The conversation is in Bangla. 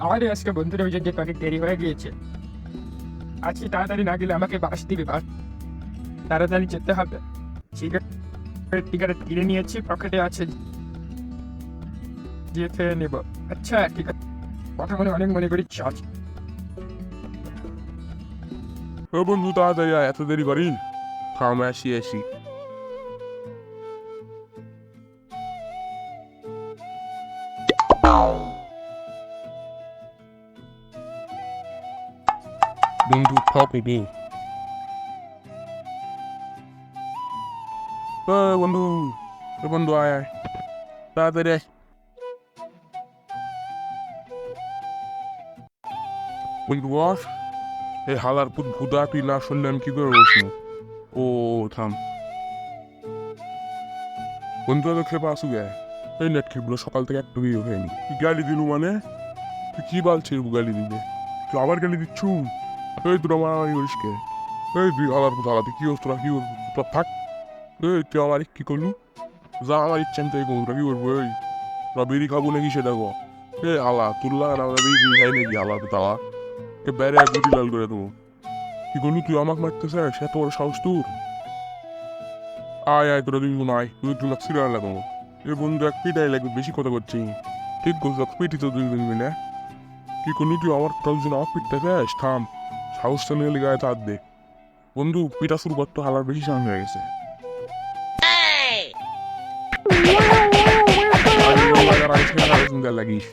আমাদের আজকে বন্ধুরা যেতে অনেক দেরি হয়ে গিয়েছে। আজকে তাড়াতাড়ি না গেলে আমাকে বাস দিবে বাস, তাড়াতাড়ি যেতে হবে। সিগারেট টিকারেট কিনে নিয়েছি, পকেটে আছে, যে খেয়ে নেব। আচ্ছা ঠিক আছে, কথা মনে অনেক মনে করি চার্জ। ও বন্ধু তাড়াতাড়ি আয়, এত দেরি করি? থাম, আসি আসি। বন্ধু ঠকনি। বন্ধু, বন্ধু আয় আয়, তাড়াতাড়ি আয়। বন্ধু বস। এই হালার পুত ভুদা, তুই না শুনলে আমি কি করে বসবো? ও থাম বন্ধু, তো খেপা আসু গে। এই নেট খেপগুলো সকাল থেকে একটু বিয়ে হয়নি। তুই গালি দিলু মানে? তুই কি বলছিস গালি দিবে? তুই আবার গালি দিচ্ছু? এই তোর আমার করিস কে? এই তুই হালার পুত হালা, তুই কি তোরা কি করবো? তোর থাক। এই তুই আমার কি করলু? যা আমার ইচ্ছা তাই করবো, কি করবো? এই তোরা বিড়ি খাবো নাকি সেটা গো? এ হালা তোর লাগা না, আমরা বিড়ি খাই নাকি হালা তো তালা? এ বেড়ে এক গুটি লাল করে দেবো। কি করলু তুই আমাকে মারতেছে? সে তোর সাহস তোর? আয় আয় তোরা দুই বোন আয়, তুই লাগ সিরিয়াল লাগাবো। এ বন্ধু এক পিটাই লাগবে, বেশি কথা করছি। ঠিক করছো, পিটি তো দুই বোন মিলে। কি করলু তুই আমার কোথাও যেন আমার পিটতে চাস? থাম, সাহসটা নিয়ে গায়ে তার দে। বন্ধু পিটা শুরু করতে হালার বেশি সামনে হয়ে গেছে। লাগিস